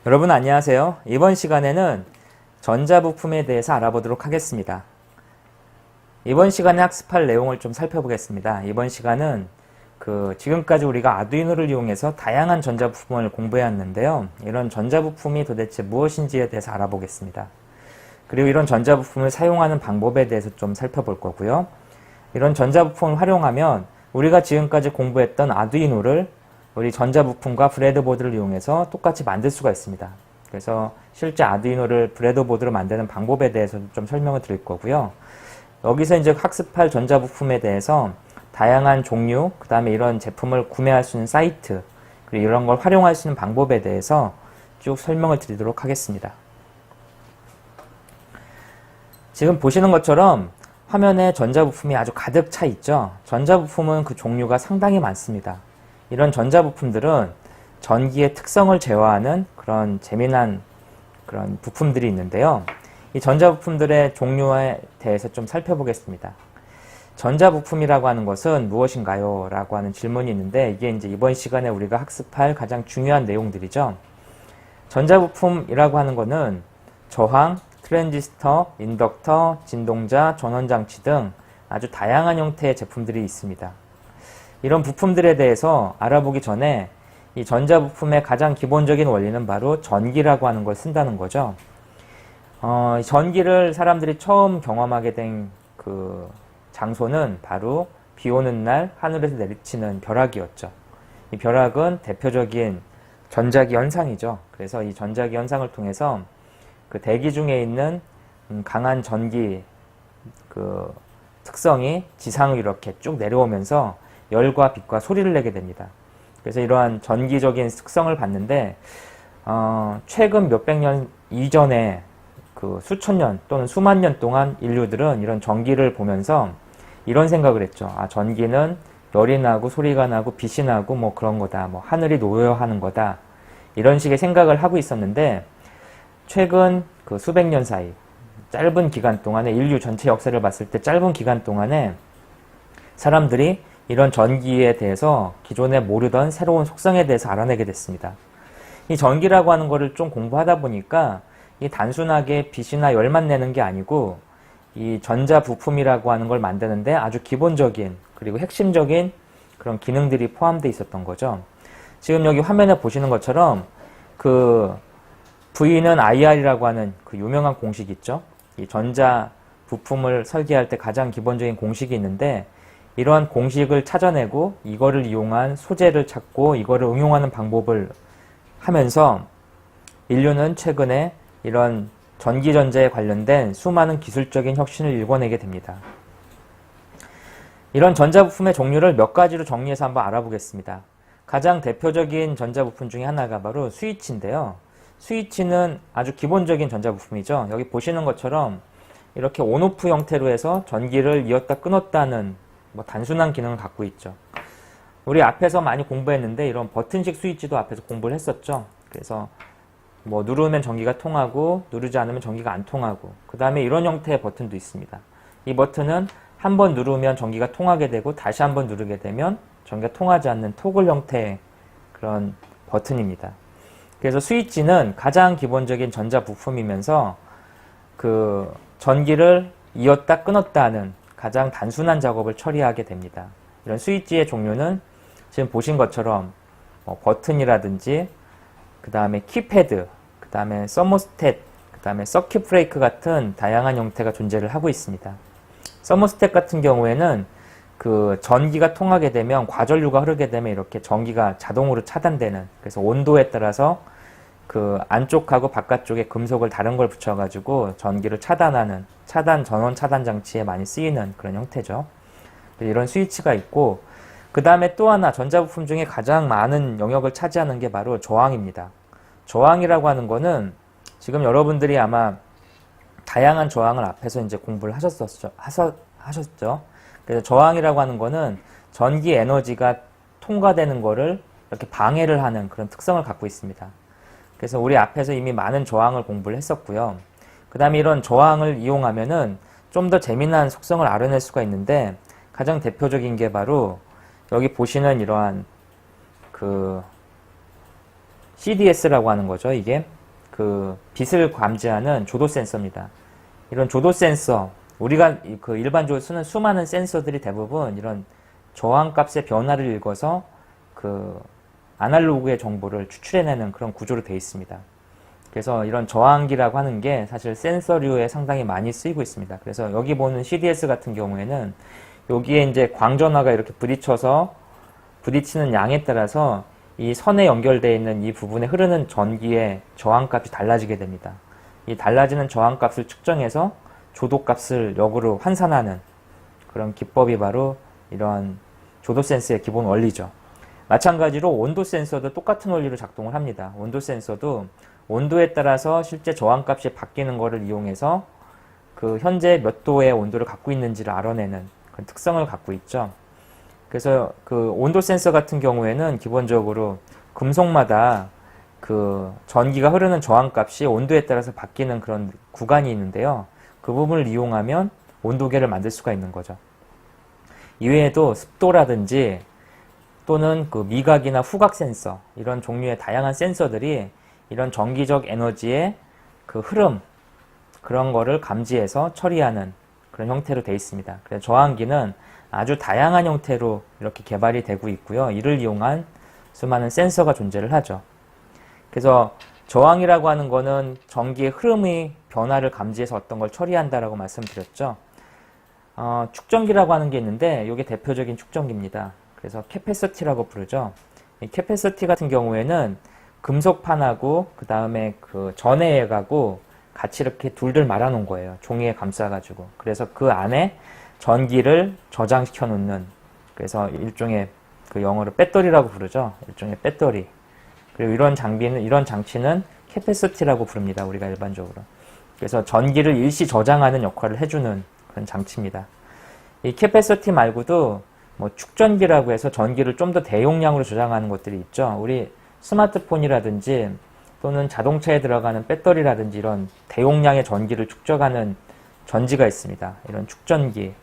여러분 안녕하세요. 이번 시간에는 전자부품에 대해서 알아보도록 하겠습니다. 이번 시간에 학습할 내용을 좀 살펴보겠습니다. 이번 시간은 지금까지 우리가 아두이노를 이용해서 다양한 전자부품을 공부해왔는데요. 이런 전자부품이 도대체 무엇인지에 대해서 알아보겠습니다. 그리고 이런 전자부품을 사용하는 방법에 대해서 좀 살펴볼 거고요. 이런 전자부품을 활용하면 우리가 지금까지 공부했던 아두이노를 우리 전자부품과 브레드보드를 이용해서 똑같이 만들 수가 있습니다. 그래서 실제 아두이노를 브레드보드로 만드는 방법에 대해서 좀 설명을 드릴 거고요. 여기서 이제 학습할 전자부품에 대해서 다양한 종류, 그 다음에 이런 제품을 구매할 수 있는 사이트, 그리고 이런 걸 활용할 수 있는 방법에 대해서 쭉 설명을 드리도록 하겠습니다. 지금 보시는 것처럼 화면에 전자부품이 아주 가득 차 있죠. 전자부품은 그 종류가 상당히 많습니다. 이런 전자부품들은 전기의 특성을 제어하는 그런 재미난 그런 부품들이 있는데요. 이 전자부품들의 종류에 대해서 좀 살펴보겠습니다. 전자부품이라고 하는 것은 무엇인가요? 라고 하는 질문이 있는데 이게 이제 이번 시간에 우리가 학습할 가장 중요한 내용들이죠. 전자부품이라고 하는 것은 저항, 트랜지스터, 인덕터, 진동자, 전원장치 등 아주 다양한 형태의 제품들이 있습니다. 이런 부품들에 대해서 알아보기 전에 이 전자부품의 가장 기본적인 원리는 바로 전기라고 하는 걸 쓴다는 거죠. 전기를 사람들이 처음 경험하게 된 그 장소는 바로 비 오는 날 하늘에서 내리치는 벼락이었죠. 이 벼락은 대표적인 전자기 현상이죠. 그래서 이 전자기 현상을 통해서 그 대기 중에 있는 강한 전기 특성이 지상으로 이렇게 쭉 내려오면서 열과 빛과 소리를 내게 됩니다. 그래서 이러한 전기적인 특성을 봤는데 최근 몇백 년 이전에 수천 년 또는 수만 년 동안 인류들은 이런 전기를 보면서 이런 생각을 했죠. 전기는 열이 나고 소리가 나고 빛이 나고 뭐 그런 거다. 뭐 하늘이 놓여 하는 거다. 이런 식의 생각을 하고 있었는데 최근 수백 년 사이 짧은 기간 동안에 인류 전체 역사를 봤을 때 짧은 기간 동안에 사람들이 이런 전기에 대해서 기존에 모르던 새로운 속성에 대해서 알아내게 됐습니다. 이 전기라고 하는 거를 좀 공부하다 보니까 이 단순하게 빛이나 열만 내는 게 아니고 이 전자 부품이라고 하는 걸 만드는데 아주 기본적인 그리고 핵심적인 그런 기능들이 포함되어 있었던 거죠. 지금 여기 화면에 보시는 것처럼 V는 IR이라고 하는 그 유명한 공식이 있죠. 이 전자 부품을 설계할 때 가장 기본적인 공식이 있는데 이러한 공식을 찾아내고 이거를 이용한 소재를 찾고 이거를 응용하는 방법을 하면서 인류는 최근에 이런 전기전자에 관련된 수많은 기술적인 혁신을 일궈내게 됩니다. 이런 전자부품의 종류를 몇 가지로 정리해서 한번 알아보겠습니다. 가장 대표적인 전자부품 중에 하나가 바로 스위치인데요. 스위치는 아주 기본적인 전자부품이죠. 여기 보시는 것처럼 이렇게 온오프 형태로 해서 전기를 이었다 끊었다는 단순한 기능을 갖고 있죠. 우리 앞에서 많이 공부했는데 이런 버튼식 스위치도 앞에서 공부를 했었죠. 그래서 누르면 전기가 통하고 누르지 않으면 전기가 안 통하고 그 다음에 이런 형태의 버튼도 있습니다. 이 버튼은 한번 누르면 전기가 통하게 되고 다시 한번 누르게 되면 전기가 통하지 않는 토글 형태의 그런 버튼입니다. 그래서 스위치는 가장 기본적인 전자 부품이면서 전기를 이었다 끊었다 하는 가장 단순한 작업을 처리하게 됩니다. 이런 스위치의 종류는 지금 보신 것처럼 버튼이라든지 그 다음에 키패드, 그 다음에 서모스탯, 그 다음에 서킷 브레이크 같은 다양한 형태가 존재를 하고 있습니다. 서모스탯 같은 경우에는 전기가 통하게 되면 과전류가 흐르게 되면 이렇게 전기가 자동으로 차단되는, 그래서 온도에 따라서 안쪽하고 바깥쪽에 금속을 다른 걸 붙여가지고 전기를 차단하는 전원 차단 장치에 많이 쓰이는 그런 형태죠. 이런 스위치가 있고 그 다음에 또 하나 전자부품 중에 가장 많은 영역을 차지하는 게 바로 저항입니다. 저항이라고 하는 거는 지금 여러분들이 아마 다양한 저항을 앞에서 이제 공부를 하셨죠. 그래서 저항이라고 하는 거는 전기 에너지가 통과되는 거를 이렇게 방해를 하는 그런 특성을 갖고 있습니다. 그래서 우리 앞에서 이미 많은 저항을 공부를 했었고요. 그 다음에 이런 저항을 이용하면은 좀 더 재미난 속성을 알아낼 수가 있는데 가장 대표적인 게 바로 여기 보시는 이러한 CDS라고 하는 거죠. 이게 그 빛을 감지하는 조도 센서입니다. 이런 조도 센서, 우리가 그 일반적으로 쓰는 수많은 센서들이 대부분 이런 저항값의 변화를 읽어서 그 아날로그의 정보를 추출해내는 그런 구조로 되어 있습니다. 그래서 이런 저항기라고 하는 게 사실 센서류에 상당히 많이 쓰이고 있습니다. 그래서 여기 보는 CDS 같은 경우에는 여기에 이제 광전화가 이렇게 부딪히는 양에 따라서 이 선에 연결되어 있는 이 부분에 흐르는 전기의 저항값이 달라지게 됩니다. 이 달라지는 저항값을 측정해서 조도값을 역으로 환산하는 그런 기법이 바로 이런 조도 센서의 기본 원리죠. 마찬가지로 온도 센서도 똑같은 원리로 작동을 합니다. 온도 센서도 온도에 따라서 실제 저항값이 바뀌는 것을 이용해서 그 현재 몇 도의 온도를 갖고 있는지를 알아내는 그런 특성을 갖고 있죠. 그래서 그 온도 센서 같은 경우에는 기본적으로 금속마다 그 전기가 흐르는 저항값이 온도에 따라서 바뀌는 그런 구간이 있는데요. 그 부분을 이용하면 온도계를 만들 수가 있는 거죠. 이외에도 습도라든지 또는 그 미각이나 후각 센서, 이런 종류의 다양한 센서들이 이런 전기적 에너지의 그 흐름, 그런 거를 감지해서 처리하는 그런 형태로 되어 있습니다. 그래서 저항기는 아주 다양한 형태로 이렇게 개발이 되고 있고요. 이를 이용한 수많은 센서가 존재를 하죠. 그래서 저항이라고 하는 거는 전기의 흐름의 변화를 감지해서 어떤 걸 처리한다라고 말씀드렸죠. 축전기라고 하는 게 있는데 이게 대표적인 축전기입니다. 그래서 캐패시티라고 부르죠. 이 캐패시티 같은 경우에는 금속판하고 그 다음에 그 전해액하고 같이 이렇게 둘둘 말아 놓은 거예요. 종이에 감싸가지고. 그래서 그 안에 전기를 저장시켜 놓는, 그래서 일종의 그 영어로 배터리라고 부르죠. 일종의 배터리. 그리고 이런 장치는 캐패시티라고 부릅니다. 우리가 일반적으로. 그래서 전기를 일시 저장하는 역할을 해주는 그런 장치입니다. 이 캐패시티 말고도 뭐 축전기라고 해서 전기를 좀 더 대용량으로 저장하는 것들이 있죠. 우리 스마트폰이라든지 또는 자동차에 들어가는 배터리라든지 이런 대용량의 전기를 축적하는 전지가 있습니다. 이런 축전기.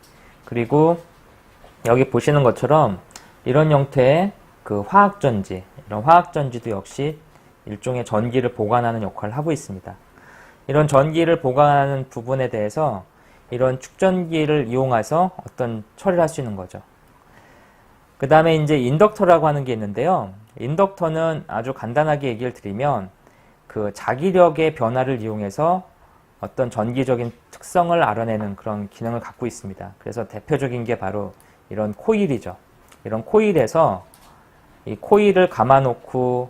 그리고 여기 보시는 것처럼 이런 형태의 그 화학전지, 이런 화학전지도 역시 일종의 전기를 보관하는 역할을 하고 있습니다. 이런 전기를 보관하는 부분에 대해서 이런 축전기를 이용해서 어떤 처리를 할 수 있는 거죠. 그 다음에 이제 인덕터라고 하는 게 있는데요. 인덕터는 아주 간단하게 얘기를 드리면 그 자기력의 변화를 이용해서 어떤 전기적인 특성을 알아내는 그런 기능을 갖고 있습니다. 그래서 대표적인 게 바로 이런 코일이죠. 이런 코일에서 이 코일을 감아놓고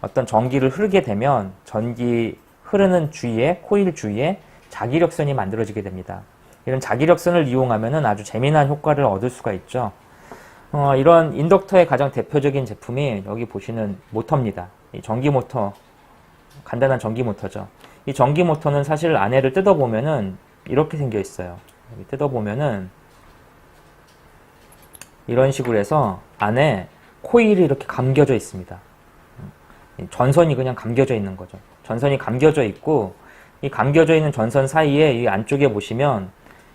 어떤 전기를 흐르게 되면 전기 흐르는 주위에, 코일 주위에 자기력선이 만들어지게 됩니다. 이런 자기력선을 이용하면 아주 재미난 효과를 얻을 수가 있죠. 이런 인덕터의 가장 대표적인 제품이 여기 보시는 모터입니다. 이 전기 모터, 간단한 전기 모터죠. 이 전기 모터는 사실 안에를 뜯어보면은 이렇게 생겨 있어요. 여기 뜯어보면은 이런 식으로 해서 안에 코일이 이렇게 감겨져 있습니다. 전선이 그냥 감겨져 있는 거죠. 전선이 감겨져 있고, 이 감겨져 있는 전선 사이에 이 안쪽에 보시면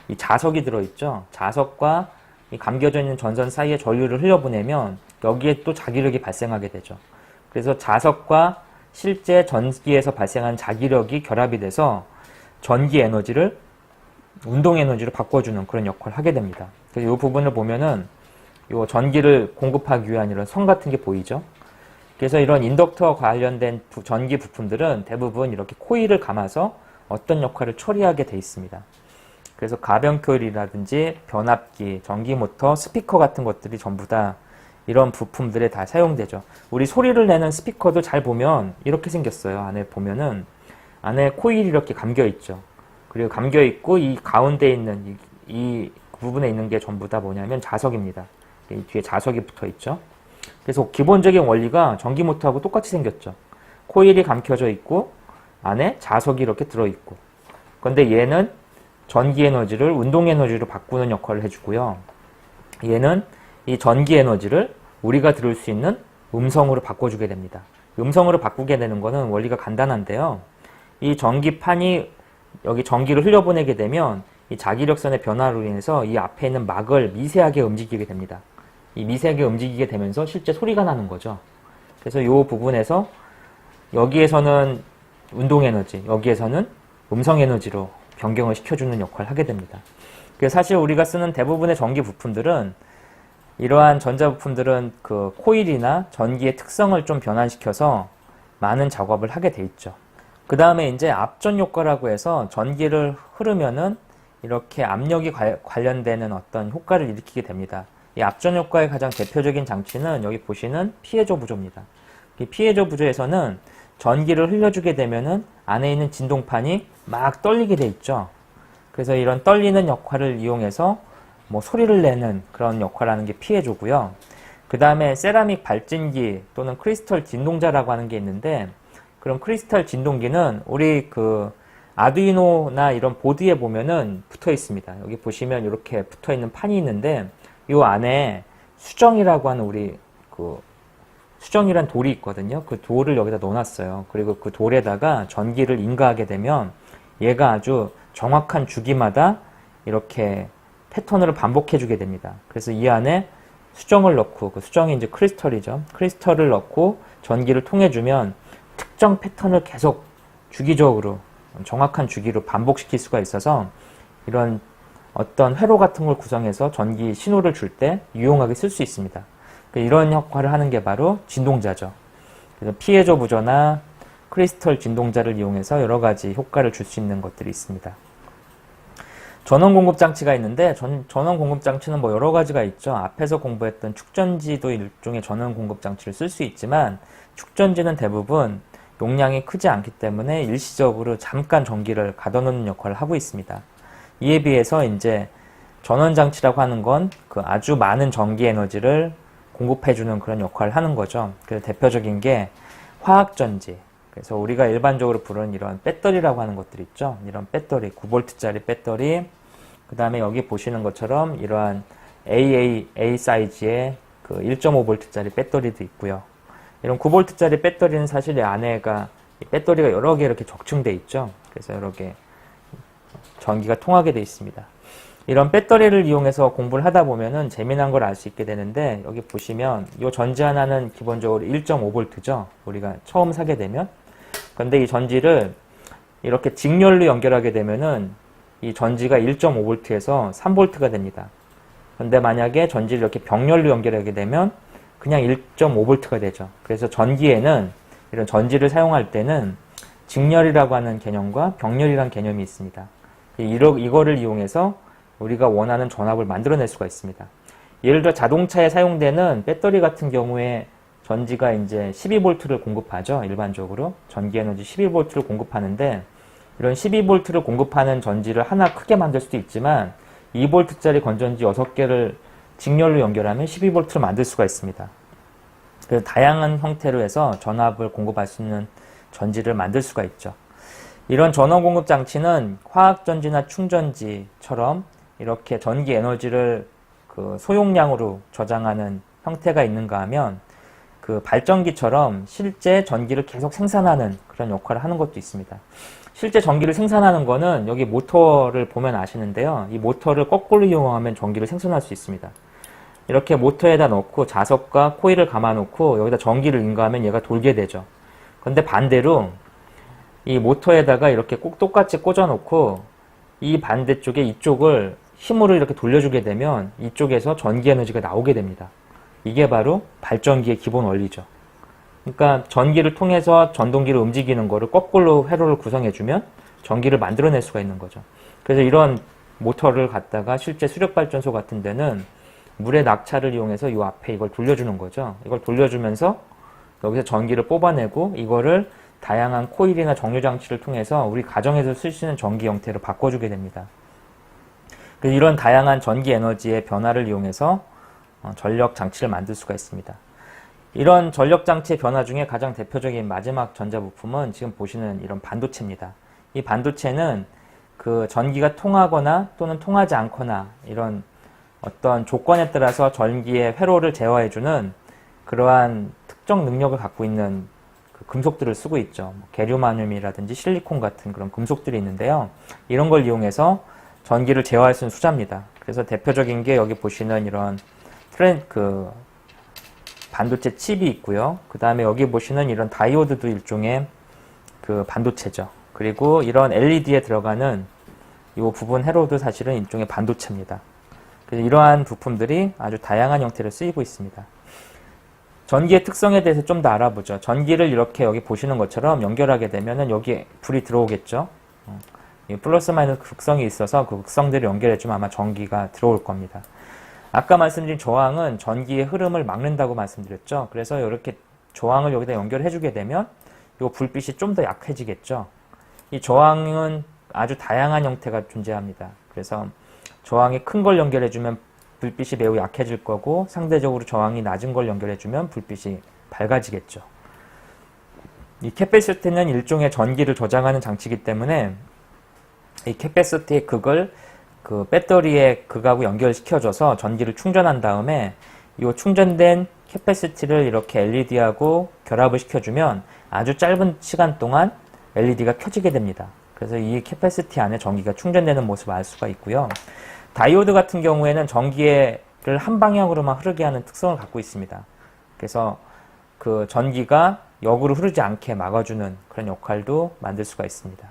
이 자석이 들어있죠. 자석과 이 감겨져 있는 전선 사이에 전류를 흘려보내면 여기에 또 자기력이 발생하게 되죠. 그래서 자석과 실제 전기에서 발생한 자기력이 결합이 돼서 전기 에너지를 운동 에너지로 바꿔주는 그런 역할을 하게 됩니다. 그래서 이 부분을 보면은 이 전기를 공급하기 위한 이런 선 같은 게 보이죠. 그래서 이런 인덕터 관련된 전기 부품들은 대부분 이렇게 코일을 감아서 어떤 역할을 처리하게 돼 있습니다. 그래서 가변코일이라든지 변압기, 전기모터, 스피커 같은 것들이 전부 다 이런 부품들에 다 사용되죠. 우리 소리를 내는 스피커도 잘 보면 이렇게 생겼어요. 안에 보면은 안에 코일이 이렇게 감겨 있죠. 그리고 감겨 있고 이 가운데 있는 이 부분에 있는 게 전부 다 뭐냐면 자석입니다. 이 뒤에 자석이 붙어 있죠. 그래서 기본적인 원리가 전기모터하고 똑같이 생겼죠. 코일이 감겨져 있고 안에 자석이 이렇게 들어 있고. 그런데 얘는 전기 에너지를 운동 에너지로 바꾸는 역할을 해주고요. 얘는 이 전기 에너지를 우리가 들을 수 있는 음성으로 바꿔주게 됩니다. 음성으로 바꾸게 되는 거는 원리가 간단한데요. 이 전기판이 여기 전기를 흘려보내게 되면 이 자기력선의 변화로 인해서 이 앞에 있는 막을 미세하게 움직이게 됩니다. 이 미세하게 움직이게 되면서 실제 소리가 나는 거죠. 그래서 이 부분에서 여기에서는 운동 에너지, 여기에서는 음성 에너지로 변경을 시켜주는 역할을 하게 됩니다. 그래서 사실 우리가 쓰는 대부분의 전기 부품들은 이러한 전자 부품들은 그 코일이나 전기의 특성을 좀 변환시켜서 많은 작업을 하게 돼 있죠. 그 다음에 이제 압전 효과라고 해서 전기를 흐르면은 이렇게 압력이 관련되는 어떤 효과를 일으키게 됩니다. 이 압전 효과의 가장 대표적인 장치는 여기 보시는 피에조 부조입니다. 이 피에조 부조에서는 전기를 흘려주게 되면은 안에 있는 진동판이 막 떨리게 돼 있죠. 그래서 이런 떨리는 역할을 이용해서 뭐 소리를 내는 그런 역할을 하는 게 피에조고요. 그 다음에 세라믹 발진기 또는 크리스털 진동자라고 하는 게 있는데, 그럼 크리스탈 진동기는 우리 그 아두이노나 이런 보드에 보면은 붙어 있습니다. 여기 보시면 이렇게 붙어 있는 판이 있는데, 이 안에 수정이라고 하는 우리 그 수정이란 돌이 있거든요. 그 돌을 여기다 넣어놨어요. 그리고 그 돌에다가 전기를 인가하게 되면 얘가 아주 정확한 주기마다 이렇게 패턴을 반복해주게 됩니다. 그래서 이 안에 수정을 넣고, 그 수정이 이제 크리스털이죠. 크리스털을 넣고 전기를 통해주면 특정 패턴을 계속 주기적으로 정확한 주기로 반복시킬 수가 있어서 이런 어떤 회로 같은 걸 구성해서 전기 신호를 줄 때 유용하게 쓸 수 있습니다. 이런 역할을 하는 게 바로 진동자죠. 그래서 피에조 부조나 크리스털 진동자를 이용해서 여러 가지 효과를 줄 수 있는 것들이 있습니다. 전원 공급 장치가 있는데, 전원 공급 장치는 뭐 여러 가지가 있죠. 앞에서 공부했던 축전지도 일종의 전원 공급 장치를 쓸 수 있지만, 축전지는 대부분 용량이 크지 않기 때문에 일시적으로 잠깐 전기를 가둬놓는 역할을 하고 있습니다. 이에 비해서 이제 전원 장치라고 하는 건 그 아주 많은 전기 에너지를 공급해주는 그런 역할을 하는 거죠. 그래서 대표적인 게 화학전지. 그래서 우리가 일반적으로 부르는 이런 배터리라고 하는 것들 있죠. 이런 배터리, 9V짜리 배터리, 그 다음에 여기 보시는 것처럼 이러한 AA 사이즈의 그 1.5V짜리 배터리도 있고요. 이런 9V짜리 배터리는 사실 이 안에가 배터리가 여러 개 이렇게 적층돼 있죠. 그래서 여러 개 전기가 통하게 되어 있습니다. 이런 배터리를 이용해서 공부를 하다 보면은 재미난 걸 알 수 있게 되는데, 여기 보시면 이 전지 하나는 기본적으로 1.5V죠. 우리가 처음 사게 되면. 그런데 이 전지를 이렇게 직렬로 연결하게 되면은 이 전지가 1.5V에서 3V가 됩니다. 그런데 만약에 전지를 이렇게 병렬로 연결하게 되면 그냥 1.5V가 되죠. 그래서 전기에는 이런 전지를 사용할 때는 직렬이라고 하는 개념과 병렬이라는 개념이 있습니다. 이거를 이용해서 우리가 원하는 전압을 만들어낼 수가 있습니다. 예를 들어 자동차에 사용되는 배터리 같은 경우에 전지가 이제 12V를 공급하죠. 일반적으로 전기 에너지 12V를 공급하는데, 이런 12V를 공급하는 전지를 하나 크게 만들 수도 있지만 2V짜리 건전지 6개를 직렬로 연결하면 12V를 만들 수가 있습니다. 그래서 다양한 형태로 해서 전압을 공급할 수 있는 전지를 만들 수가 있죠. 이런 전원 공급 장치는 화학전지나 충전지처럼 이렇게 전기 에너지를 그 소용량으로 저장하는 형태가 있는가 하면 그 발전기처럼 실제 전기를 계속 생산하는 그런 역할을 하는 것도 있습니다. 실제 전기를 생산하는 거는 여기 모터를 보면 아시는데요. 이 모터를 거꾸로 이용하면 전기를 생산할 수 있습니다. 이렇게 모터에다 넣고 자석과 코일을 감아 놓고 여기다 전기를 인가하면 얘가 돌게 되죠. 그런데 반대로 이 모터에다가 이렇게 꼭 똑같이 꽂아 놓고 이 반대쪽에 이쪽을 힘으로 이렇게 돌려주게 되면 이쪽에서 전기 에너지가 나오게 됩니다. 이게 바로 발전기의 기본 원리죠. 그러니까 전기를 통해서 전동기를 움직이는 거를 거꾸로 회로를 구성해주면 전기를 만들어낼 수가 있는 거죠. 그래서 이런 모터를 갖다가 실제 수력발전소 같은 데는 물의 낙차를 이용해서 이 앞에 이걸 돌려주는 거죠. 이걸 돌려주면서 여기서 전기를 뽑아내고 이거를 다양한 코일이나 정류장치를 통해서 우리 가정에서 쓸 수 있는 전기 형태로 바꿔주게 됩니다. 그래서 이런 다양한 전기 에너지의 변화를 이용해서 전력 장치를 만들 수가 있습니다. 이런 전력 장치의 변화 중에 가장 대표적인 마지막 전자부품은 지금 보시는 이런 반도체입니다. 이 반도체는 그 전기가 통하거나 또는 통하지 않거나 이런 어떤 조건에 따라서 전기의 회로를 제어해주는 그러한 특정 능력을 갖고 있는 그 금속들을 쓰고 있죠. 게르마늄이라든지 실리콘 같은 그런 금속들이 있는데요. 이런 걸 이용해서 전기를 제어할 수 있는 수자입니다. 그래서 대표적인 게 여기 보시는 이런 반도체 칩이 있고요. 그 다음에 여기 보시는 이런 다이오드도 일종의 그 반도체죠. 그리고 이런 LED에 들어가는 이 부분 회로도 사실은 일종의 반도체입니다. 그래서 이러한 부품들이 아주 다양한 형태로 쓰이고 있습니다. 전기의 특성에 대해서 좀 더 알아보죠. 전기를 이렇게 여기 보시는 것처럼 연결하게 되면은 여기에 불이 들어오겠죠. 이 플러스 마이너스 극성이 있어서 그 극성들을 연결해주면 아마 전기가 들어올 겁니다. 아까 말씀드린 저항은 전기의 흐름을 막는다고 말씀드렸죠. 그래서 이렇게 저항을 여기다 연결해주게 되면 이 불빛이 좀 더 약해지겠죠. 이 저항은 아주 다양한 형태가 존재합니다. 그래서 저항이 큰 걸 연결해주면 불빛이 매우 약해질 거고 상대적으로 저항이 낮은 걸 연결해주면 불빛이 밝아지겠죠. 이 캐패시티는 일종의 전기를 저장하는 장치이기 때문에 이 캐패시티의 극을 그 배터리의 극하고 연결시켜줘서 전기를 충전한 다음에 이 충전된 캐패시티를 이렇게 LED하고 결합을 시켜주면 아주 짧은 시간 동안 LED가 켜지게 됩니다. 그래서 이 캐패시티 안에 전기가 충전되는 모습을 알 수가 있고요. 다이오드 같은 경우에는 전기를 한 방향으로만 흐르게 하는 특성을 갖고 있습니다. 그래서 그 전기가 역으로 흐르지 않게 막아주는 그런 역할도 만들 수가 있습니다.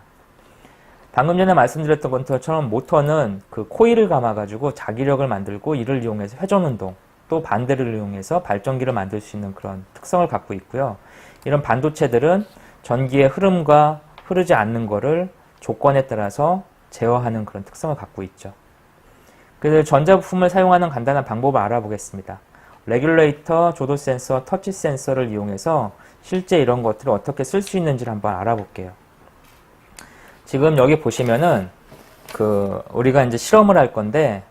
방금 전에 말씀드렸던 것처럼 모터는 그 코일을 감아가지고 자기력을 만들고 이를 이용해서 회전운동, 또 반대를 이용해서 발전기를 만들 수 있는 그런 특성을 갖고 있고요. 이런 반도체들은 전기의 흐름과 흐르지 않는 것을 조건에 따라서 제어하는 그런 특성을 갖고 있죠. 그래서 전자부품을 사용하는 간단한 방법을 알아보겠습니다. 레귤레이터, 조도 센서, 터치 센서를 이용해서 실제 이런 것들을 어떻게 쓸 수 있는지를 한번 알아볼게요. 지금 여기 보시면은 우리가 이제 실험을 할 건데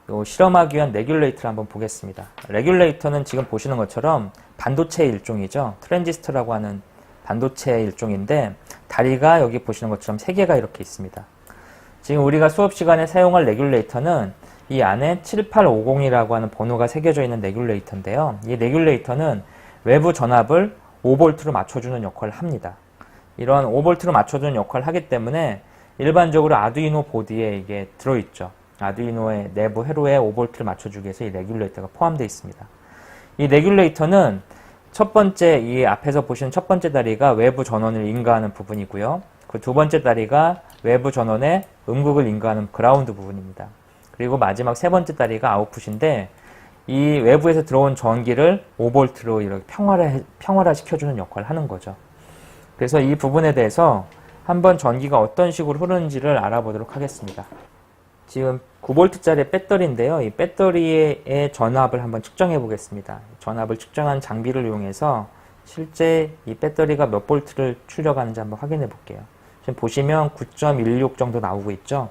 요 실험하기 위한 레귤레이터를 한번 보겠습니다. 레귤레이터는 지금 보시는 것처럼 반도체의 일종이죠. 트랜지스터라고 하는 반도체의 일종인데 다리가 여기 보시는 것처럼 3개가 이렇게 있습니다. 지금 우리가 수업 시간에 사용할 레귤레이터는 이 안에 7850이라고 하는 번호가 새겨져 있는 레귤레이터인데요. 이 레귤레이터는 외부 전압을 5V로 맞춰주는 역할을 합니다. 이런 5V로 맞춰주는 역할을 하기 때문에 일반적으로 아두이노 보드에 이게 들어있죠. 아두이노의 내부 회로에 5V를 맞춰주기 위해서 이 레귤레이터가 포함되어 있습니다. 이 레귤레이터는 첫 번째, 이 앞에서 보시는 첫 번째 다리가 외부 전원을 인가하는 부분이고요. 그 두 번째 다리가 외부 전원의 음극을 인가하는 그라운드 부분입니다. 그리고 마지막 세 번째 다리가 아웃풋인데 이 외부에서 들어온 전기를 5V로 이렇게 평활화 시켜주는 역할을 하는 거죠. 그래서 이 부분에 대해서 한번 전기가 어떤 식으로 흐르는지를 알아보도록 하겠습니다. 지금 9V짜리 배터리인데요. 이 배터리의 전압을 한번 측정해 보겠습니다. 전압을 측정한 장비를 이용해서 실제 이 배터리가 몇 볼트를 출력하는지 한번 확인해 볼게요. 지금 보시면 9.16 정도 나오고 있죠.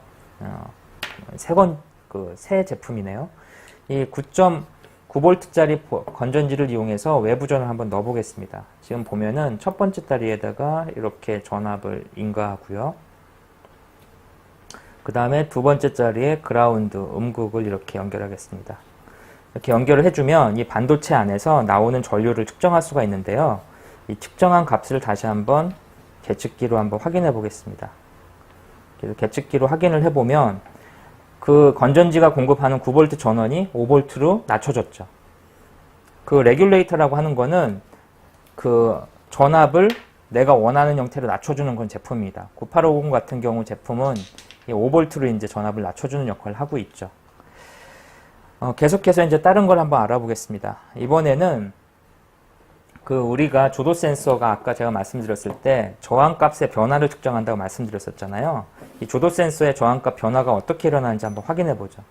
새 제품이네요. 이 9.9V짜리 건전지를 이용해서 외부 전원을 한번 넣어 보겠습니다. 지금 보면은 첫 번째 다리에다가 이렇게 전압을 인가하고요. 그 다음에 두 번째 자리에 그라운드, 음극을 이렇게 연결하겠습니다. 이렇게 연결을 해주면 이 반도체 안에서 나오는 전류를 측정할 수가 있는데요. 이 측정한 값을 다시 한번 계측기로 한번 확인해 보겠습니다. 그래서 계측기로 확인을 해보면 그 건전지가 공급하는 9V 전원이 5V로 낮춰졌죠. 그 레귤레이터라고 하는 거는 그 전압을 내가 원하는 형태로 낮춰주는 그런 제품입니다. 9850 같은 경우 제품은 5V로 이제 전압을 낮춰주는 역할을 하고 있죠. 계속해서 이제 다른 걸 한번 알아보겠습니다. 이번에는 우리가 조도 센서가 아까 제가 말씀드렸을 때 저항값의 변화를 측정한다고 말씀드렸었잖아요. 이 조도 센서의 저항값 변화가 어떻게 일어나는지 한번 확인해 보죠.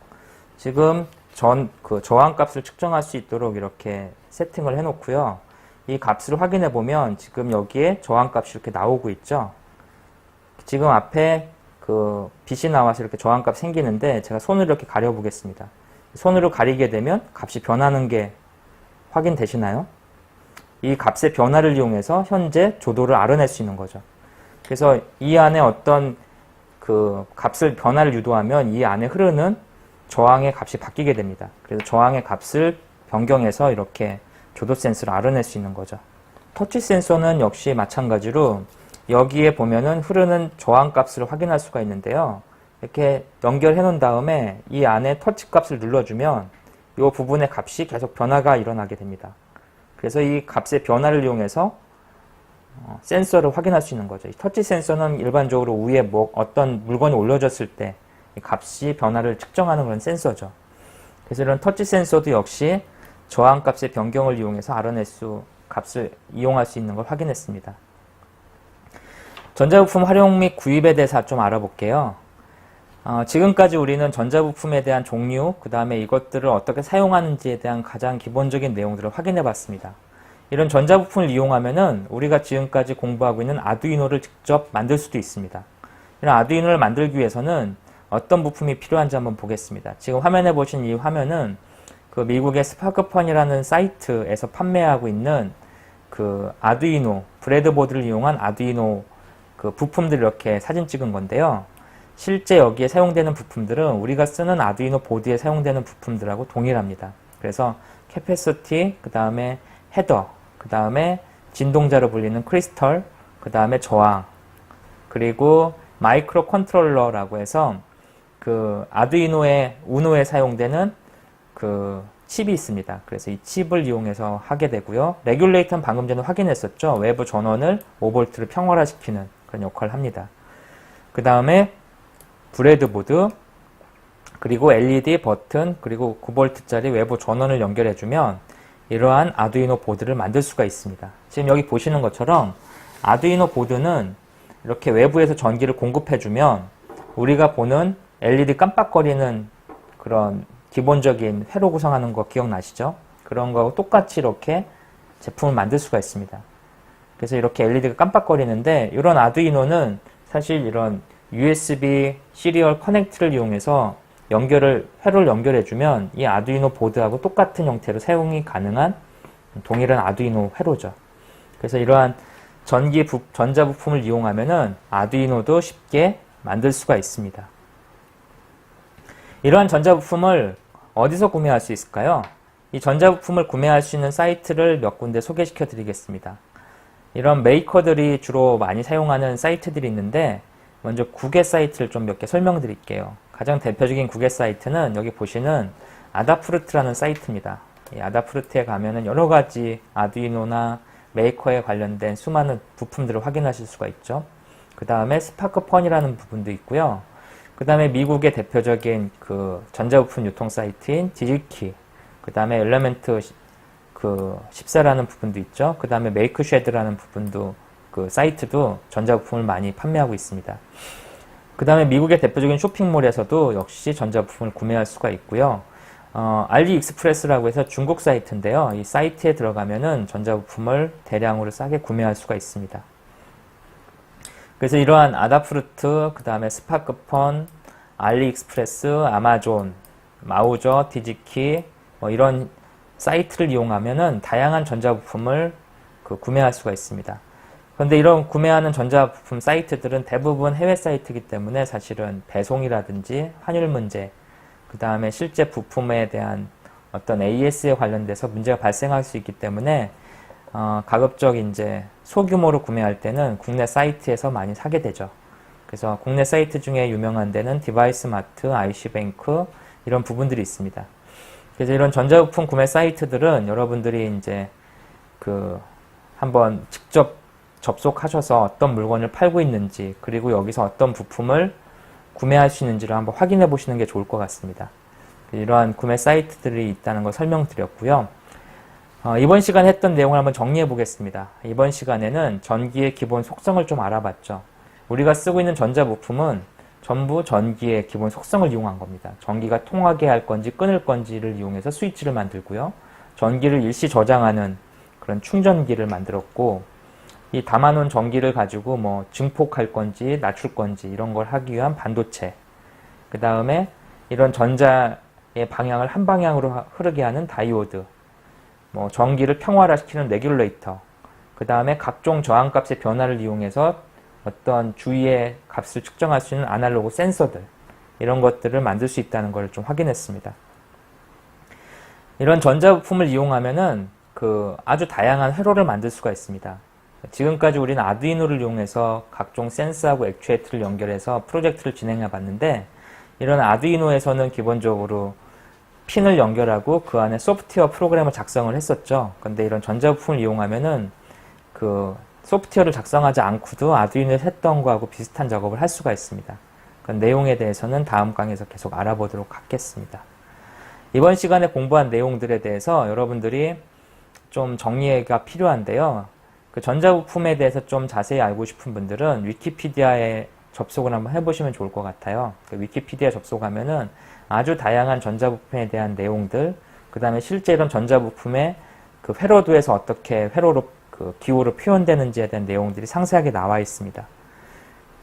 지금 저항값을 측정할 수 있도록 이렇게 세팅을 해 놓고요. 이 값을 확인해 보면 지금 여기에 저항값이 이렇게 나오고 있죠. 지금 앞에 빛이 나와서 이렇게 저항값 생기는데 제가 손으로 이렇게 가려 보겠습니다. 손으로 가리게 되면 값이 변하는 게 확인되시나요? 이 값의 변화를 이용해서 현재 조도를 알아낼 수 있는 거죠. 그래서 이 안에 어떤 값을 변화를 유도하면 이 안에 흐르는 저항의 값이 바뀌게 됩니다. 그래서 저항의 값을 변경해서 이렇게 조도 센서를 알아낼 수 있는 거죠. 터치 센서는 역시 마찬가지로 여기에 보면은 흐르는 저항 값을 확인할 수가 있는데요. 이렇게 연결해 놓은 다음에 이 안에 터치 값을 눌러주면 이 부분의 값이 계속 변화가 일어나게 됩니다. 그래서 이 값의 변화를 이용해서 센서를 확인할 수 있는 거죠. 이 터치 센서는 일반적으로 위에 뭐 어떤 물건이 올려졌을 때 이 값이 변화를 측정하는 그런 센서죠. 그래서 이런 터치 센서도 역시 저항값의 변경을 이용해서 RNS 값을 이용할 수 있는 걸 확인했습니다. 전자부품 활용 및 구입에 대해서 좀 알아볼게요. 지금까지 우리는 전자부품에 대한 종류, 그 다음에 이것들을 어떻게 사용하는지에 대한 가장 기본적인 내용들을 확인해 봤습니다. 이런 전자부품을 이용하면은 우리가 지금까지 공부하고 있는 아두이노를 직접 만들 수도 있습니다. 이런 아두이노를 만들기 위해서는 어떤 부품이 필요한지 한번 보겠습니다. 지금 화면에 보신 이 화면은 그 미국의 스파크펀이라는 사이트에서 판매하고 있는 그 아두이노, 브레드보드를 이용한 아두이노 그 부품들 이렇게 사진 찍은 건데요. 실제 여기에 사용되는 부품들은 우리가 쓰는 아두이노 보드에 사용되는 부품들하고 동일합니다. 그래서 캐패시티, 그 다음에 헤더, 그 다음에 진동자로 불리는 크리스털, 그 다음에 저항, 그리고 마이크로 컨트롤러라고 해서 그 아두이노의 우노에 사용되는 그 칩이 있습니다. 그래서 이 칩을 이용해서 하게 되고요. 레귤레이터는 방금 전에 확인했었죠. 외부 전원을 5V를 평활화시키는 그런 역할을 합니다. 그 다음에 브레드보드, 그리고 LED 버튼, 그리고 9V짜리 외부 전원을 연결해주면 이러한 아두이노 보드를 만들 수가 있습니다. 지금 여기 보시는 것처럼 아두이노 보드는 이렇게 외부에서 전기를 공급해주면 우리가 보는 LED 깜빡거리는 그런 기본적인 회로 구성하는 거 기억나시죠? 그런 거하고 똑같이 이렇게 제품을 만들 수가 있습니다. 그래서 이렇게 LED가 깜빡거리는데 이런 아두이노는 사실 이런 USB 시리얼 커넥트를 이용해서 회로를 연결해주면 이 아두이노 보드하고 똑같은 형태로 사용이 가능한 동일한 아두이노 회로죠. 그래서 이러한 전자부품을 이용하면은 아두이노도 쉽게 만들 수가 있습니다. 이러한 전자부품을 어디서 구매할 수 있을까요? 이 전자부품을 구매할 수 있는 사이트를 몇 군데 소개시켜 드리겠습니다. 이런 메이커들이 주로 많이 사용하는 사이트들이 있는데 먼저 국외 사이트를 좀 몇 개 설명드릴게요. 가장 대표적인 국외 사이트는 여기 보시는 아다프루트라는 사이트입니다. 이 아다프루트에 가면은 여러 가지 아두이노나 메이커에 관련된 수많은 부품들을 확인하실 수가 있죠. 그 다음에 스파크펀이라는 부분도 있고요. 그 다음에 미국의 대표적인 그 전자부품 유통 사이트인 디지키, 그 다음에 엘레멘트 14라는 부분도 있죠. 그 다음에 메이크쉐드라는 부분도 그 사이트도 전자부품을 많이 판매하고 있습니다. 그 다음에 미국의 대표적인 쇼핑몰에서도 역시 전자부품을 구매할 수가 있고요. 알리익스프레스라고 해서 중국 사이트인데요. 이 사이트에 들어가면은 전자부품을 대량으로 싸게 구매할 수가 있습니다. 그래서 이러한 아다프루트, 그 다음에 스파크펀, 알리익스프레스, 아마존, 마우저, 디지키 뭐 이런 사이트를 이용하면은 다양한 전자부품을 구매할 수가 있습니다. 그런데 이런 구매하는 전자부품 사이트들은 대부분 해외 사이트이기 때문에 사실은 배송이라든지 환율 문제, 그 다음에 실제 부품에 대한 어떤 AS에 관련돼서 문제가 발생할 수 있기 때문에 가급적 이제 소규모로 구매할 때는 국내 사이트에서 많이 사게 되죠. 그래서 국내 사이트 중에 유명한 데는 디바이스마트, IC뱅크 이런 부분들이 있습니다. 그래서 이런 전자부품 구매 사이트들은 여러분들이 이제 한번 직접 접속하셔서 어떤 물건을 팔고 있는지, 그리고 여기서 어떤 부품을 구매할 수 있는지를 한번 확인해 보시는 게 좋을 것 같습니다. 이러한 구매 사이트들이 있다는 걸 설명드렸고요. 이번 시간에 했던 내용을 한번 정리해 보겠습니다. 이번 시간에는 전기의 기본 속성을 좀 알아봤죠. 우리가 쓰고 있는 전자부품은 전부 전기의 기본 속성을 이용한 겁니다. 전기가 통하게 할 건지 끊을 건지를 이용해서 스위치를 만들고요. 전기를 일시 저장하는 그런 충전기를 만들었고, 이 담아놓은 전기를 가지고 뭐 증폭할 건지 낮출 건지 이런 걸 하기 위한 반도체, 그 다음에 이런 전자의 방향을 한 방향으로 흐르게 하는 다이오드, 뭐 전기를 평활화시키는 레귤레이터, 그 다음에 각종 저항값의 변화를 이용해서 어떤 주위의 값을 측정할 수 있는 아날로그 센서들, 이런 것들을 만들 수 있다는 걸 좀 확인했습니다. 이런 전자부품을 이용하면은 아주 다양한 회로를 만들 수가 있습니다. 지금까지 우리는 아두이노를 이용해서 각종 센서하고 액추에이터를 연결해서 프로젝트를 진행해 봤는데, 이런 아두이노에서는 기본적으로 핀을 연결하고 그 안에 소프트웨어 프로그램을 작성을 했었죠. 근데 이런 전자부품을 이용하면은 소프트웨어를 작성하지 않고도 아두이노에서 했던 거하고 비슷한 작업을 할 수가 있습니다. 그 내용에 대해서는 다음 강의에서 계속 알아보도록 하겠습니다. 이번 시간에 공부한 내용들에 대해서 여러분들이 좀 정리가 필요한데요. 그 전자부품에 대해서 좀 자세히 알고 싶은 분들은 위키피디아에 접속을 한번 해보시면 좋을 것 같아요. 그 위키피디아 접속하면은 아주 다양한 전자부품에 대한 내용들, 그 다음에 실제 이런 전자부품의 그 회로도에서 어떻게 회로로 그 기호로 표현되는지에 대한 내용들이 상세하게 나와 있습니다.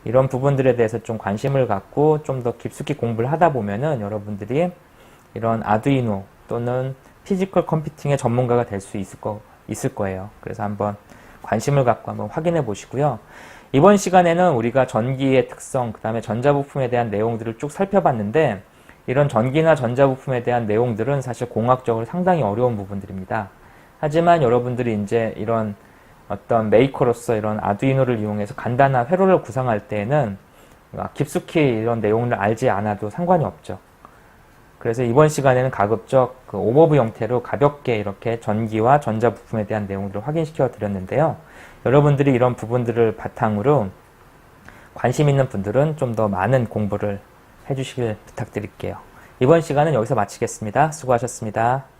이런 부분들에 대해서 좀 관심을 갖고 좀 더 깊숙이 공부를 하다 보면은 여러분들이 이런 아두이노 또는 피지컬 컴퓨팅의 전문가가 될 수 있을 거예요. 그래서 한번 관심을 갖고 한번 확인해 보시고요. 이번 시간에는 우리가 전기의 특성, 그 다음에 전자부품에 대한 내용들을 쭉 살펴봤는데 이런 전기나 전자부품에 대한 내용들은 사실 공학적으로 상당히 어려운 부분들입니다. 하지만 여러분들이 이제 이런 어떤 메이커로서 이런 아두이노를 이용해서 간단한 회로를 구상할 때에는 깊숙이 이런 내용을 알지 않아도 상관이 없죠. 그래서 이번 시간에는 가급적 그 오버뷰 형태로 가볍게 이렇게 전기와 전자부품에 대한 내용들을 확인시켜 드렸는데요. 여러분들이 이런 부분들을 바탕으로 관심 있는 분들은 좀 더 많은 공부를 해주시길 부탁드릴게요. 이번 시간은 여기서 마치겠습니다. 수고하셨습니다.